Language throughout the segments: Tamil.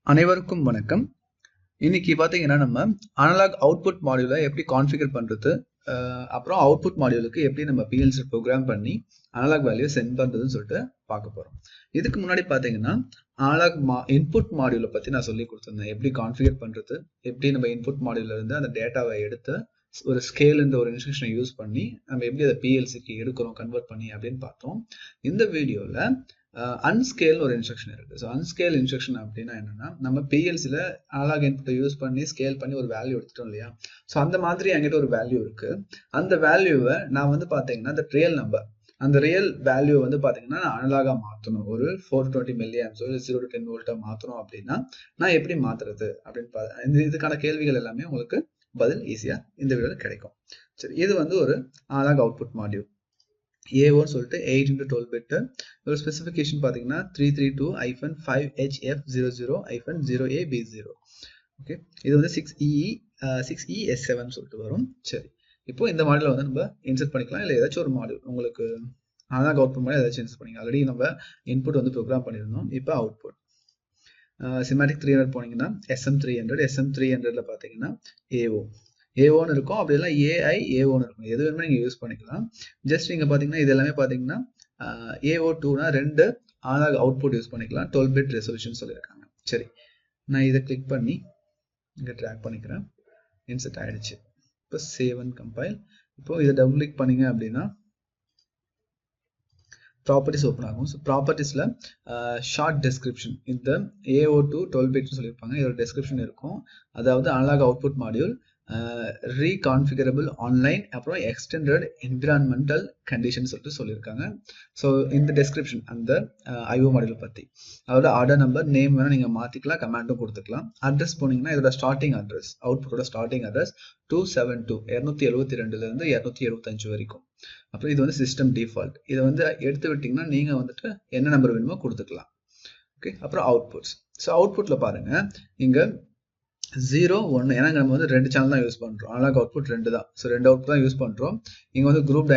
அனைவருக்கும் வணக்கம். இன்னைக்கு பார்த்தீங்கன்னா நம்ம அனலாக் அவுட்புட் மாடியூலை எப்படி கான்ஃபிகர் பண்ணுறது, அப்புறம் அவுட்புட் மாடியூலுக்கு எப்படி நம்ம பிஎல்சி ப்ரோக்ராம் பண்ணி அனலாக் வேல்யூ சென்ட் பண்ணுறதுன்னு சொல்லிட்டு பார்க்க போகிறோம். இதுக்கு முன்னாடி பார்த்தீங்கன்னா அனலாக் இன்புட் மாடியூலை பற்றி நான் சொல்லி கொடுத்துருந்தேன். எப்படி கான்ஃபிகர் பண்ணுறது, எப்படி நம்ம இன்புட் மாடியூல்ல இருந்து அந்த டேட்டாவை எடுத்து ஒரு ஸ்கேல்ன்ற ஒரு இன்ஸ்ட்ரக்ஷனை யூஸ் பண்ணி நம்ம எப்படி அதை பிஎல்சிக்கு எடுக்கிறோம் கன்வெர்ட் பண்ணி அப்படின்னு பார்த்தோம். இந்த வீடியோவில் அன்ஸ்கேல் ஒரு இன்ஸ்ட்ரக்ஷன் இருக்கு. ஸோ அன்ஸ்கேல் இன்ஸ்ட்ரக்ஷன் அப்படின்னா என்னன்னா, நம்ம பிஎல்சியில் அனலாக் இன்புட்டை யூஸ் பண்ணி ஸ்கேல் பண்ணி ஒரு வேல்யூ எடுத்துட்டோம் இல்லையா. ஸோ அந்த மாதிரி என்கிட்ட ஒரு வேல்யூ இருக்கு. அந்த வேல்யூவை நான் வந்து பார்த்தீங்கன்னா இந்த ரியல் நம்பர், அந்த ரியல் வேல்யூ வந்து பார்த்தீங்கன்னா நான் அனலாகா மாற்றணும். ஒரு 420 மில்லியாம்ஸோ இல்லை 0 to 10 வோல்ட்டா மாற்றணும் அப்படின்னா நான் எப்படி மாற்றுறது அப்படின்னு இதுக்கான கேள்விகள் எல்லாமே உங்களுக்கு பதில் ஈஸியா இந்த வீடியோவில் கிடைக்கும். சரி, இது வந்து ஒரு அனலாக் அவுட்புட் மாடியூல் A1 சொல்லிட்டு 8 into 12 பிட். ஒரு ஸ்பெசிஃபிகேஷன் பார்த்தீங்கன்னா 332-5HF00-0AB0. ஓகே, இது வந்து 6ES7 சொல்லிட்டு வரும். சரி, இப்போ இந்த மாடியூல வந்து நம்ம இன்சர்ட் பண்ணிக்கலாம். இல்லை ஏதாச்சும் ஒரு மாடியூல் உங்களுக்கு அனலாக் அவுட்புட் மாதிரி ஏதாச்சும் இன்சர்ட் பண்ணிக்கலாம். ஆல்ரெடி நம்ம இன்புட் வந்து ப்ரோக்ராம் பண்ணியிருந்தோம். இப்போ அவுட்புட் சிமாட்டிக் 300 போனீங்கன்னா SM300 பார்த்தீங்கன்னா A1 இருக்கும், அப்படி இல்லை A1 இருக்கும். எது வேணுமோ நீங்கள் யூஸ் பண்ணிக்கலாம். ஜஸ்ட் நீங்கள் பார்த்தீங்கன்னா இது எல்லாமே பார்த்தீங்கன்னா AO2னா 2 அனலாக் அவுட்புட் யூஸ் பண்ணிக்கலாம். 12 பிட் ரெசல்யூஷன் சொல்லியிருக்காங்க. சரி, நான் இதை கிளிக் பண்ணி இங்கே ட்ராக் பண்ணிக்கிறேன். இன்சர்ட் ஆகிடுச்சு. இப்போ சேவ் அண்ட் கம்பைல். இப்போ இதை டபுள் கிளிக் பண்ணிங்க அப்படின்னா ப்ராப்பர்ட்டிஸ் ஓப்பன் ஆகும். ஸோ ப்ராப்பர்ட்டிஸில் ஷார்ட் டெஸ்கிரிப்ஷன், இந்த AO2 12 பிட்னு சொல்லியிருப்பாங்க. இதோட டெஸ்கிரிப்ஷன் இருக்கும். அதாவது அனலாக் அவுட்புட் மாடியூல் ரீகான்ஃபிகரபிள் ஆன்லைன், அப்புறம் எக்ஸ்டெண்டட் என்விரான்மெண்டல் கண்டிஷன் சொல்லிட்டு சொல்லியிருக்காங்க. ஸோ இந்த டெஸ்கிரிப்ஷன் அந்த ஐஓ மாடியூல் பற்றி, அதோட ஆர்டர் நம்பர் நேம் வேணால் நீங்கள் மாற்றிக்கலாம், கமெண்ட்டும் கொடுத்துக்கலாம். அட்ரஸ் போனீங்கன்னா இதோட ஸ்டார்டிங் அட்ரஸ், அவுட்புட்டோட ஸ்டார்டிங் அட்ரஸ் 272 272 275 வரைக்கும். அப்புறம் இது வந்து சிஸ்டம் டிஃபால்ட். இதை வந்து எடுத்து விட்டிங்கன்னா நீங்கள் வந்துட்டு என்ன நம்பர் வேணுமோ கொடுத்துக்கலாம். ஓகே, அப்புறம் அவுட்புட்ஸ். ஸோ அவுட்புட்டில் பாருங்கள் இங்கே 0 1, ஏன்னா நம்ம வந்து 2 சேனல் தான் யூஸ் பண்ணுறோம். அனலாக் அவுட்புட் 2 தான். ஸோ 2 அவுட்புட் தான் யூஸ் பண்ணுறோம். இங்கே வந்து குரூப்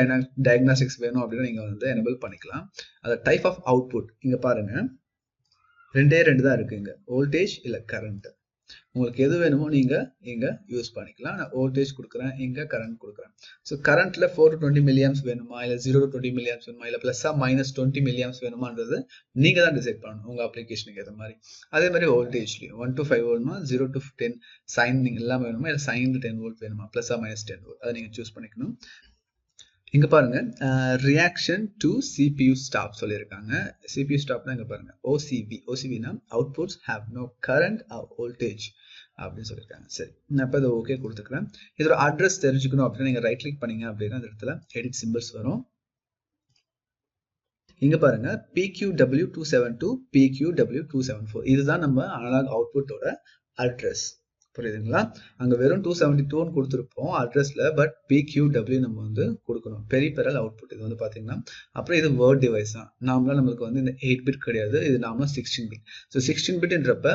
டயக்னாஸ்டிக்ஸ் வேணும் அப்படின்னா நீங்கள் வந்து எனேபிள் பண்ணிக்கலாம். அது டைப் ஆஃப் அவுட்புட் இங்கே பாருங்கள் 2 தான் இருக்குது. இங்கே வோல்டேஜ் இல்லை கரண்ட், உங்களுக்கு எது வேணுமோ நீங்கள் இங்கே யூஸ் பண்ணிக்கலாம். நான் வோல்டேஜ் கொடுக்குறேன், இங்கே கரண்ட் கொடுக்குறேன். ஸோ கரண்ட்டில் 4 to 20 மில்லியாம்ஸ் வேணுமா, இல்லை 0 to 20 மில்லியாம்ஸ் வேணுமா, இல்லை +- -20 மில்லியாம்ஸ் வேணுமான்றது நீங்கள் தான் டிசைட் பண்ணணும் உங்கள் அப்ளிகேஷனுக்கு ஏற்ற மாதிரி. அதே மாதிரி வோல்டேஜ்லையும் 1 to 5 வேணுமா, 0 to 10 சைன் இல்லாமல் வேணுமா, இல்லை சைன் 10 வோல்ட் வேணுமா, +- 10 வோல்ட், அதை நீங்கள் சூஸ் பண்ணிக்கணும். இங்க பாருங்க ரியாக்ஷன் டு CPU ஸ்டாப் சொல்லியிருக்காங்க. CPU ஸ்டாப்னா இங்க பாருங்க OCVனா outputs have no current or voltage அப்படின்னு சொல்லியிருக்காங்க. சரி, நான் இப்போ இதை ஓகே கொடுத்துக்கிறேன். இதோட அட்ரஸ் தெரிஞ்சுக்கணும் அப்படின்னா நீங்கள் ரைட் கிளிக் பண்ணீங்க அப்படின்னா அந்த இடத்துல எடிட் சிம்பிள்ஸ் வரும். இங்க பாருங்க PQW272 PQW274, இதுதான் நம்ம அனலாக் அவுட்புட்டோட அட்ரஸ். புரியுதுங்களா? அங்கே வெறும் 272 கொடுத்துருப்போம் அட்ரஸில், பட் PQW நம்ம வந்து கொடுக்கணும். பெரிபெரல் அவுட்புட் இது வந்து பார்த்தீங்கன்னா. அப்புறம் இது வேர்ட் டிவைஸ் தான். நார்மலாக நம்மளுக்கு வந்து இந்த 8 பிட் கிடையாது, இது நார்மலாக 16 பிட். ஸோ 16 பிட்ன்றப்ப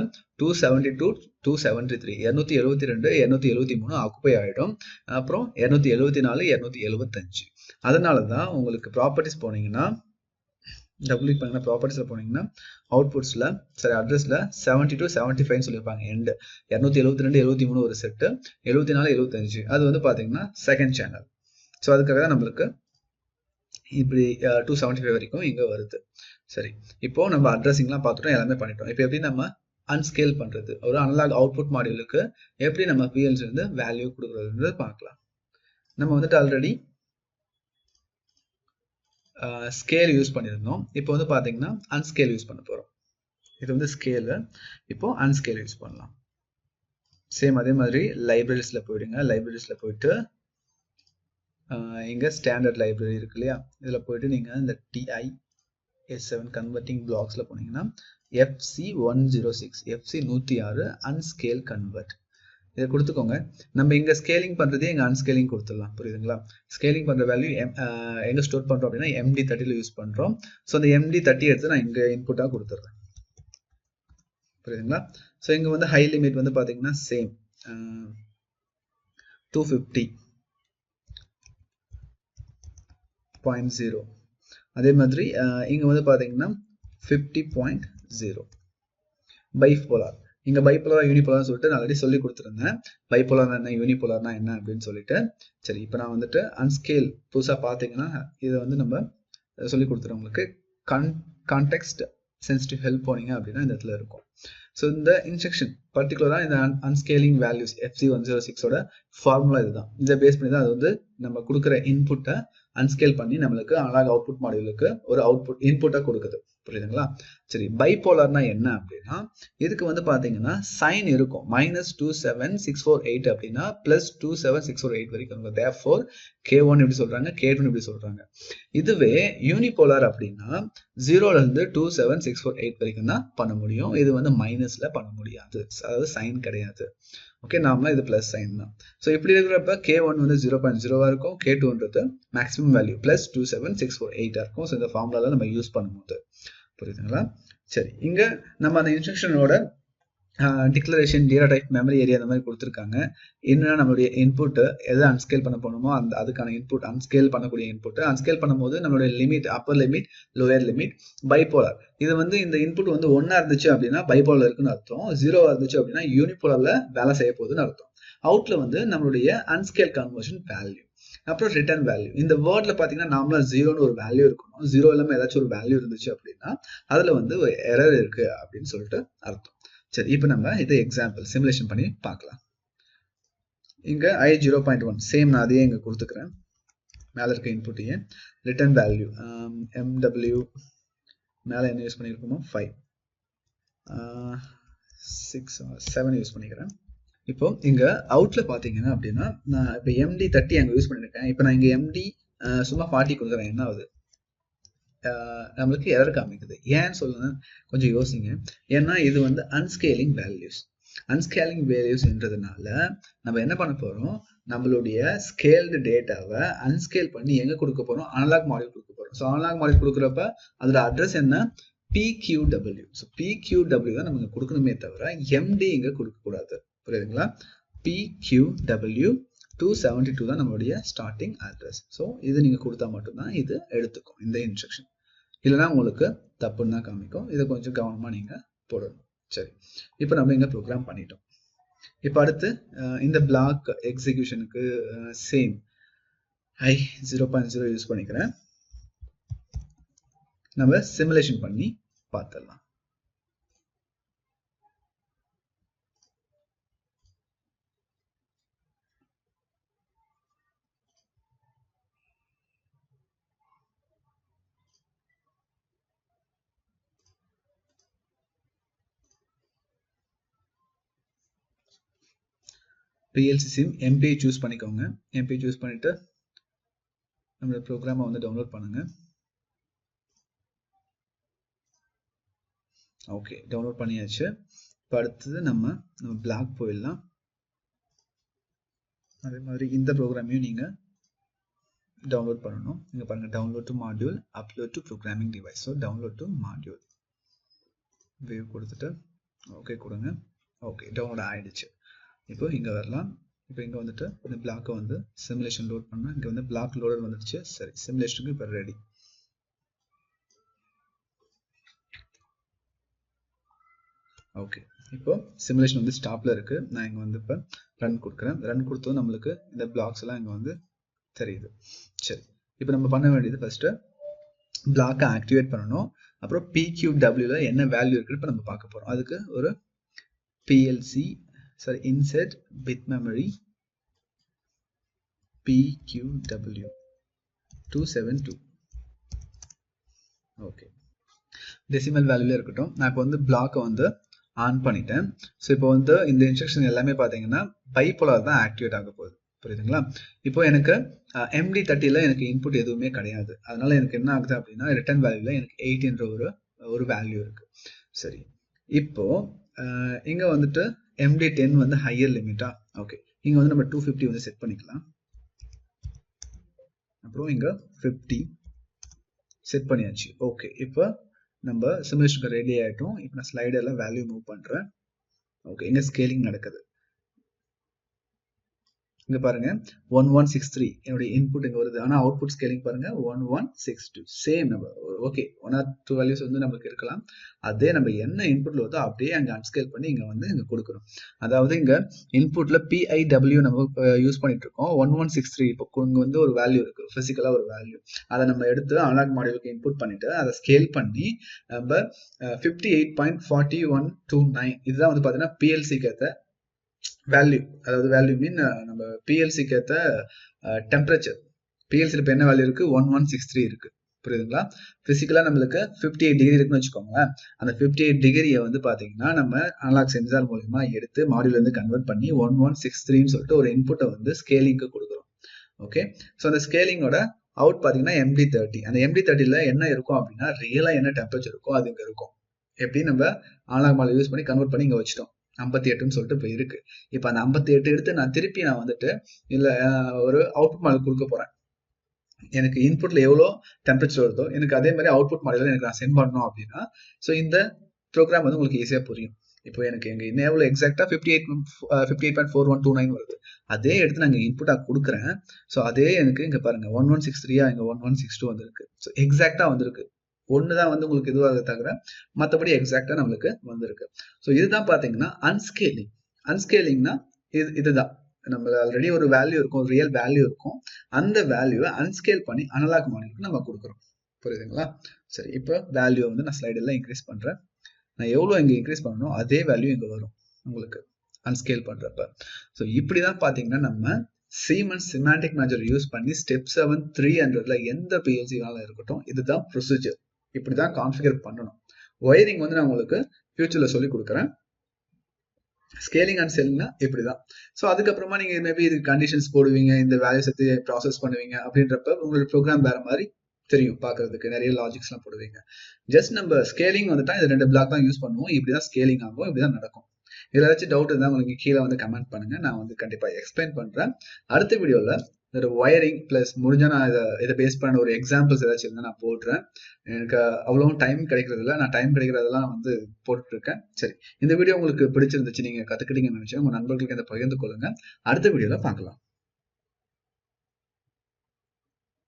272 273 272 273 ஆக்குப்பை ஆகிடும். அப்புறம் 274 275. அதனால தான் உங்களுக்கு ப்ராப்பர்ட்டிஸ் போனீங்கன்னா டபுள் கிளிக் பண்ணீங்கன்னா ப்ராப்பர்ட்டிஸில் போனீங்கன்னா அவுட்புட்ஸில் சரி அட்ரஸில் 72 75 சொல்லியிருப்பாங்க. எண்டு 272 73 ஒரு செட்டு, 74 75 அது வந்து பார்த்தீங்கன்னா செகண்ட் சேனல். ஸோ அதுக்காக தான் நம்மளுக்கு இப்படி 275 வரைக்கும் இங்கே வருது. சரி, இப்போ நம்ம அட்ரஸிங்லாம் பார்த்துட்டோம், எல்லாமே பண்ணிட்டோம். இப்போ எப்படி நம்ம அன்ஸ்கேல் பண்ணுறது, ஒரு அனலாக் அவுட்புட் மாடியூலுக்கு எப்படி நம்ம பிஎல்சி இருந்து வேல்யூ கொடுக்குறதுன்றது பார்க்கலாம். நம்ம வந்துட்டு ஆல்ரெடி ஸ்கேல் யூஸ் பண்ணியிருந்தோம். இப்போ வந்து பார்த்தீங்கன்னா அன்ஸ்கேல் யூஸ் பண்ண போகிறோம். இது வந்து ஸ்கேலு, இப்போ அன்ஸ்கேல் யூஸ் பண்ணலாம். சேம் அதே மாதிரி லைப்ரரிஸில் போயிடுங்க. லைப்ரரிஸில் போயிட்டு இங்கே ஸ்டாண்டர்ட் லைப்ரரி இருக்கு இல்லையா, இதில் போயிட்டு நீங்கள் இந்த TI-S7 கன்வெர்ட்டிங் பிளாக்ஸில் போனீங்கன்னா FC106 FC106 அன்ஸ்கேல் கன்வெர்ட் இதை கொடுத்துக்கோங்க. நம்ம இங்கே ஸ்கேலிங் பண்ணுறதே இங்கே அன்ஸ்கேலிங் கொடுத்துடலாம். புரியுதுங்களா? ஸ்கேலிங் பண்ணுற வேல்யூ எங்கே ஸ்டோர் பண்ணுறோம் அப்படின்னா MD30 யூஸ் பண்ணுறோம். ஸோ அந்த MD30 எடுத்து நான் இங்கே இன்புட்டாக கொடுத்துட்றேன். புரியுதுங்களா? ஸோ இங்கே வந்து ஹை லிமிட் வந்து பார்த்தீங்கன்னா சேம் 250.0. அதே மாதிரி இங்கே வந்து பார்த்தீங்கன்னா 50.0 பைபோலார். இங்க பைபோலார் யூனிபோலார் சொல்லிட்டு நான் ஆல்ரெடி சொல்லி கொடுத்துருந்தேன். பைபோலார் என்ன, யூனிபோலார்னா என்ன அப்படின்னு சொல்லிட்டு. சரி, இப்போ நான் வந்துட்டு அன்ஸ்கேல் புதுசா பாத்தீங்கன்னா இதை வந்து நம்ம சொல்லி கொடுத்துறோம் உங்களுக்கு. கான்டெக்ஸ்ட் சென்சிட்டிவ் ஹெல்ப் போனீங்க அப்படின்னா இந்த இடத்துல இருக்கும். ஸோ இந்த இன்ஸ்ட்ரக்ஷன் பர்டிகுலராக இந்த அன்ஸ்கேலிங் வேல்யூஸ் FC106ஓட ஃபார்முலா இதுதான். இதை பேஸ் பண்ணி தான் அது வந்து நம்ம கொடுக்குற இன்புட்டை அன்ஸ்கேல் பண்ணி நம்மளுக்கு அனலாக் அவுட்புட் மாடியூலுக்கு ஒரு அவுட்புட் இன்புட்டை கொடுக்குது. புரியுதுங்களா? சரி, பைபோலார்னா என்ன அப்படின்னா இதுக்கு வந்து பாத்தீங்கன்னா சைன் இருக்கும். -27648 அப்படின்னா +27648 வரைக்கும். therefore K1 இப்படி சொல்றாங்க, K2 இப்படி சொல்றாங்க. இதுவே யூனிபோலார் அப்படின்னா 0ல இருந்து 27648 வரைக்கும் தான் பண்ண முடியும். இது வந்து மைனஸ்ல பண்ண முடியாது, அதாவது சைன் கிடையாது. ஓகே, நார்மலா இது பிளஸ் சைன் தான். ஸோ இப்படி இருக்கிறப்ப K1 வந்து 0.0 இருக்கும், K2ன்றது மேக்ஸிமம் வேல்யூ +27648 இருக்கும். ஸோ இந்த ஃபார்முலால நம்ம யூஸ் பண்ணும்போது புரியுதுங்களா? சரி, இங்க நம்ம அந்த இன்ஸ்ட்ரக்ஷனோட declaration, data type, memory area அந்த மாதிரி கொடுத்துருக்காங்க. என்னன்னா நம்மளுடைய இன்புட் எதை அன்ஸ்கேல் பண்ண போகணுமோ அதுக்கான இன்புட், அன்ஸ்கேல் பண்ணக்கூடிய இன்புட் அன்ஸ்கேல் பண்ணும்போது நம்மளுடைய limit, upper limit, lower limit, bipolar. இது வந்து இந்த இன்புட் வந்து 1 இருந்துச்சு அப்படின்னா பைபோலார் இருக்குன்னு அர்த்தம். 0 இருந்துச்சு அப்படின்னா யூனிபோலார்ல வேலை செய்ய போகுதுன்னு அர்த்தம். அவுட்ல வந்து நம்மளுடைய அன்ஸ்கேல் கன்வர்ஷன் வேல்யூ, அப்புறம் ரிட்டர்ன் வேல்யூ. இந்த வேர்ட்ல பாத்தீங்கன்னா நார்மலா 0ன்னு ஒரு வேல்யூ இருக்கணும். 0 இல்லாம ஏதாச்சும் ஒரு வேல்யூ இருந்துச்சு அப்படின்னா அதுல வந்து ஒரு எரர் இருக்கு அப்படின்னு சொல்லிட்டு அர்த்தம். சரி, இப்போ நம்ம இதை எக்ஸாம்பிள் சிமுலேஷன் பண்ணி பார்க்கலாம். இங்க I0.1 சேம் நான் அதையே இங்க கொடுத்துக்கிறேன். மேல இருக்க இன்புட்டையே ரிட்டர்ன் வேல்யூ MW மேல என்ன யூஸ் பண்ணிருக்கோமோ 5 6 7 யூஸ் பண்ணிக்கிறேன். இப்போ இங்க அவுட்ல பாத்தீங்கன்னா அப்படின்னா நான் இப்போ MD30 அங்க யூஸ் பண்ணிருக்கேன். இப்போ நான் இங்க MD சும்மா 40 கொடுக்குறேன். என்ன ஆகுது? நம்மளுக்கு எரர் காமிக்குது. ஏன்னு சொல்லுங்க, கொஞ்சம் யோசிங்க. ஏன்னா இது வந்து அன்ஸ்கேலிங் வேல்யூஸ்ன்றதுனால நம்ம என்ன பண்ண போறோம், நம்மளுடைய ஸ்கேல்டு டேட்டாவை அன்ஸ்கேல் பண்ணி எங்க கொடுக்க போறோம், அனலாக் மாடியூல் கொடுக்க போறோம். ஸோ அனலாக் மாடியூல் கொடுக்குறப்ப அதோட அட்ரஸ் என்ன, PQW. ஸோ PQW தான் நமக்கு கொடுக்கணுமே தவிர MD இங்க கொடுக்க கூடாது. புரியுதுங்களா? PQW 272 தான் நம்மளுடைய ஸ்டார்டிங் அட்ரஸ். ஸோ இது நீங்க கொடுத்தா மட்டும்தான் இது எடுத்துக்கும் இந்த இன்ஸ்ட்ரக்ஷன். இல்லைன்னா உங்களுக்கு தப்புன்னு தான் காமிக்கும். இதை கொஞ்சம் கவனமா நீங்க போடணும். சரி, இப்போ நம்ம இங்க ப்ரோக்ராம் பண்ணிட்டோம். இப்போ அடுத்து இந்த பிளாக் எக்ஸிகியூஷனுக்கு சேம் I0.0 யூஸ் பண்ணிக்கிறேன். நம்ம சிமுலேஷன் பண்ணி பார்த்துடலாம். PLC sim MP சூஸ் பண்ணிக்கோங்க. MP சூஸ் பண்ணிட்டு நம்மளோட ப்ரோக்ராமை வந்து டவுன்லோட் பண்ணுங்க. ஓகே, டவுன்லோட் பண்ணியாச்சு. இப்போ அடுத்தது நம்ம பிளாக் போயிடலாம். அதே மாதிரி இந்த ப்ரோக்ராமையும் நீங்க டவுன்லோட் பண்ணணும். இங்க பாருங்க, download to module, upload to programming device. So download to module view கொடுத்துட்டு ஓகே கொடுங்க. ஓகே, டவுன்லோட் ஆயிடுச்சு. இப்போ இங்க வரலாம். இப்போ இங்க வந்துட்டு இந்த பிளாக்கை வந்து சிமுலேஷன் லோட் பண்ணா இங்க வந்து பிளாக் லோடர் வந்துடுச்சு. சரி, சிமுலேஷனுக்கு இப்போ ரெடி. ஓகே, இப்போ சிமுலேஷன் வந்து ஸ்டாப்ல இருக்கு. நான் இங்க வந்து இப்போ ரன் கொடுக்குறேன். ரன் கொடுத்ததும் நம்மளுக்கு இந்த பிளாக்ஸ் எல்லாம் இங்க வந்து தெரியுது. சரி, இப்போ நம்ம பண்ண வேண்டியது ஃபர்ஸ்ட் பிளாக்கை ஆக்டிவேட் பண்ணணும். அப்புறம் PQWல என்ன வேல்யூ இருக்குன்னு இப்போ நம்ம பார்க்க போறோம். அதுக்கு ஒரு PLC insert bit memory PQW 272. Okay, decimal வேல்யூல இருக்கட்டும். நான் இப்போ வந்து பிளாக்கை வந்து ஆன் பண்ணிட்டேன். ஸோ இப்போ வந்து இந்த இன்ஸ்ட்ரக்ஷன் எல்லாமே பார்த்தீங்கன்னா பைபோலார் தான் ஆக்டிவேட் ஆக போகுது. புரியுதுங்களா? இப்போ எனக்கு MD30ல எனக்கு இன்புட் எதுவுமே கிடையாது. அதனால எனக்கு என்ன ஆகுது அப்படின்னா ரிட்டர்ன் வேல்யூல எனக்கு 8 என்ற ஒரு வேல்யூ இருக்கு. சரி, இப்போ இங்க வந்துட்டு MD10 வந்து ஹையர் லிமிட்டா. ஓகே, இங்க வந்து நம்ம 250 வந்து செட் பண்ணிக்கலாம். அப்புறம் இங்க 50 செட் பண்ணியாச்சு. ஓகே, இப்போ நம்ம சிமுலேஷனுக்கு ரெடி ஆயிட்டோம். இப்போ நான் ஸ்லைடர்ல வேல்யூ மூவ் பண்றேன். ஓகே, இங்க ஸ்கேலிங் நடக்குது. இங்க பாருங்க 1163 என்னுடைய இன்புட் இங்க வருது. ஆனா அவுட்புட் ஸ்கேலிங் பாருங்க 1162 same number. Okay 1 or 2 values வந்து நமக்கு இருக்கலாம். அதே நம்ம என்ன இன்புட்ல வருதோ அப்படியே அங்க அன்ஸ்கேல் பண்ணி இங்க வந்து இங்க கொடுக்கணும். அதாவது இங்க இன்புட்ல PIW நம்ம யூஸ் பண்ணிட்டு இருக்கோம். 1163 இப்போ இங்க வந்து ஒரு வேல்யூ இருக்கு, பிசிக்கலா ஒரு வேல்யூ. அதை நம்ம எடுத்து அனலாக் மாடியூலுக்கு இன்புட் பண்ணிட்டு அதை ஸ்கேல் பண்ணி நம்ம 58.4129 இதுதான் வந்து பாத்தீங்கன்னா PLCக்கு ஏத்த வேல்யூ. அதாவது வேல்யூ மீன் நம்ம பிஎல்சிக்கு ஏற்ற டெம்பரேச்சர். பிஎல்சியில் இப்போ என்ன வேல்யூ இருக்கு 1163 இருக்கு. புரியுதுங்களா? பிசிக்கலா நம்மளுக்கு 58 டிகிரி இருக்குன்னு வச்சுக்கோங்களேன். அந்த 58 டிகிரியை வந்து பாத்தீங்கன்னா நம்ம அனலாக் சென்சார் மூலமா எடுத்து மாடியூல் வந்து கன்வெர்ட் பண்ணி 1163ன்னு சொல்லிட்டு ஒரு இன்புட்டை வந்து ஸ்கேலிங்க்கு கொடுக்குறோம். ஓகே, ஸோ அந்த ஸ்கேலிங்கோட அவுட் பாத்தீங்கன்னா MD30. அந்த MD30ல என்ன இருக்கும் அப்படின்னா ரியலா என்ன டெம்பரேச்சர் இருக்கோ அது இங்க இருக்கும். எப்படி நம்ம அனலாக் மாடியூல் யூஸ் பண்ணி கன்வெர்ட் பண்ணி இங்க வச்சிட்டோம். 58ன்னு சொல்லிட்டு இப்போ இருக்கு. இப்போ அந்த 58 எடுத்து நான் திருப்பி நான் வந்துட்டு இல்ல ஒரு அவுட்புட் மாடல் கொடுக்க போறேன். எனக்கு இன்புட்ல எவ்வளோ டெம்பரேச்சர் வருதோ எனக்கு அதே மாதிரி அவுட்புட் மாடல் எனக்கு நான் சென்ட் பண்ணணும் அப்படின்னா ஸோ இந்த ப்ரோக்ராம் வந்து உங்களுக்கு ஈஸியாக புரியும். இப்போ எனக்கு எங்க இன்னும் எவ்வளோ எக்ஸாக்டா 58.4129 வருது. அதே எடுத்து நான் இங்க இன்புட்டா கொடுக்குறேன். ஸோ அதே எனக்கு இங்க பாருங்க 1163 இங்க 1162 வந்திருக்கு. ஸோ எக்ஸாக்டா வந்திருக்கு. ஒண்ணுதான் வந்து உங்களுக்கு இதுவாக தவிர மற்றபடி எக்ஸாக்டா நம்மளுக்கு வந்திருக்கு. ஸோ இதுதான் பாத்தீங்கன்னா அன்ஸ்கேலிங். அன்ஸ்கேலிங்னா இதுதான் நம்ம ஆல்ரெடி ஒரு வேல்யூ இருக்கும், ஒரு ரியல் வேல்யூ இருக்கும். அந்த வேல்யூவை அன்ஸ்கேல் பண்ணி அனலாக் மாடியூலுக்கு நம்ம கொடுக்குறோம். புரியுதுங்களா? சரி, இப்போ வேல்யூ வந்து நான் ஸ்லைடில் இன்க்ரீஸ் பண்றேன். நான் எவ்வளோ இங்கே இன்க்ரீஸ் பண்ணணும் அதே வேல்யூ இங்கே வரும் உங்களுக்கு அன்ஸ்கேல் பண்றப்ப. ஸோ இப்படிதான் பாத்தீங்கன்னா நம்ம Siemens Semantic Manager யூஸ் பண்ணி ஸ்டெப் 7 300ல எந்த PLC வேணாலும் இருக்கட்டும், இதுதான் ப்ரொசீஜர். இப்படிதான் கான்ஃபிகர் பண்ணணும். ஒயரிங் வந்து நான் உங்களுக்கு ஃபியூச்சர்ல சொல்லி கொடுக்குறேன். ஸ்கேலிங் அண்ட் செல்லிங்னா இப்படிதான். ஸோ அதுக்கப்புறமா நீங்க மேபி இது கண்டிஷன்ஸ் போடுவீங்க, இந்த வேல்யூஸ் எடுத்து ப்ராசஸ் பண்ணுவீங்க. அப்படின்றப்ப உங்களுக்கு ப்ரோக்ராம் வேற மாதிரி தெரியும் பார்க்கறதுக்கு, நிறைய லாஜிக்ஸ் எல்லாம் போடுவீங்க. ஜஸ்ட் நம்ம ஸ்கேலிங் வந்துட்டா இது 2 பிளாக் தான் யூஸ் பண்ணுவோம். இப்படிதான் ஸ்கேலிங் ஆகும், இப்படிதான் நடக்கும். இதுல ஏதாச்சும் டவுட் இருந்தா உங்களுக்கு கீழே வந்து கமெண்ட் பண்ணுங்க, நான் வந்து கண்டிப்பா எக்ஸ்பிளைன் பண்றேன். அடுத்த வீடியோல ஒரு ஒயரிங் பிளஸ் முடிஞ்சா நான் இதை பேஸ் பண்ண ஒரு எக்ஸாம்பிள்ஸ் ஏதாச்சும் இருந்தா நான் போடுறேன். எனக்கு அவ்வளவும் டைம் கிடைக்கிறது இல்லை, நான் டைம் கிடைக்கிறதெல்லாம் வந்து போட்டுட்டு இருக்கேன். சரி, இந்த வீடியோ உங்களுக்கு பிடிச்சிருந்துச்சு, நீங்க கத்துக்கிட்டீங்கன்னு நினைச்சேன், உங்க நண்பர்களுக்கு இதை பகிர்ந்து கொள்ளுங்க. அடுத்த வீடியோல பார்க்கலாம்.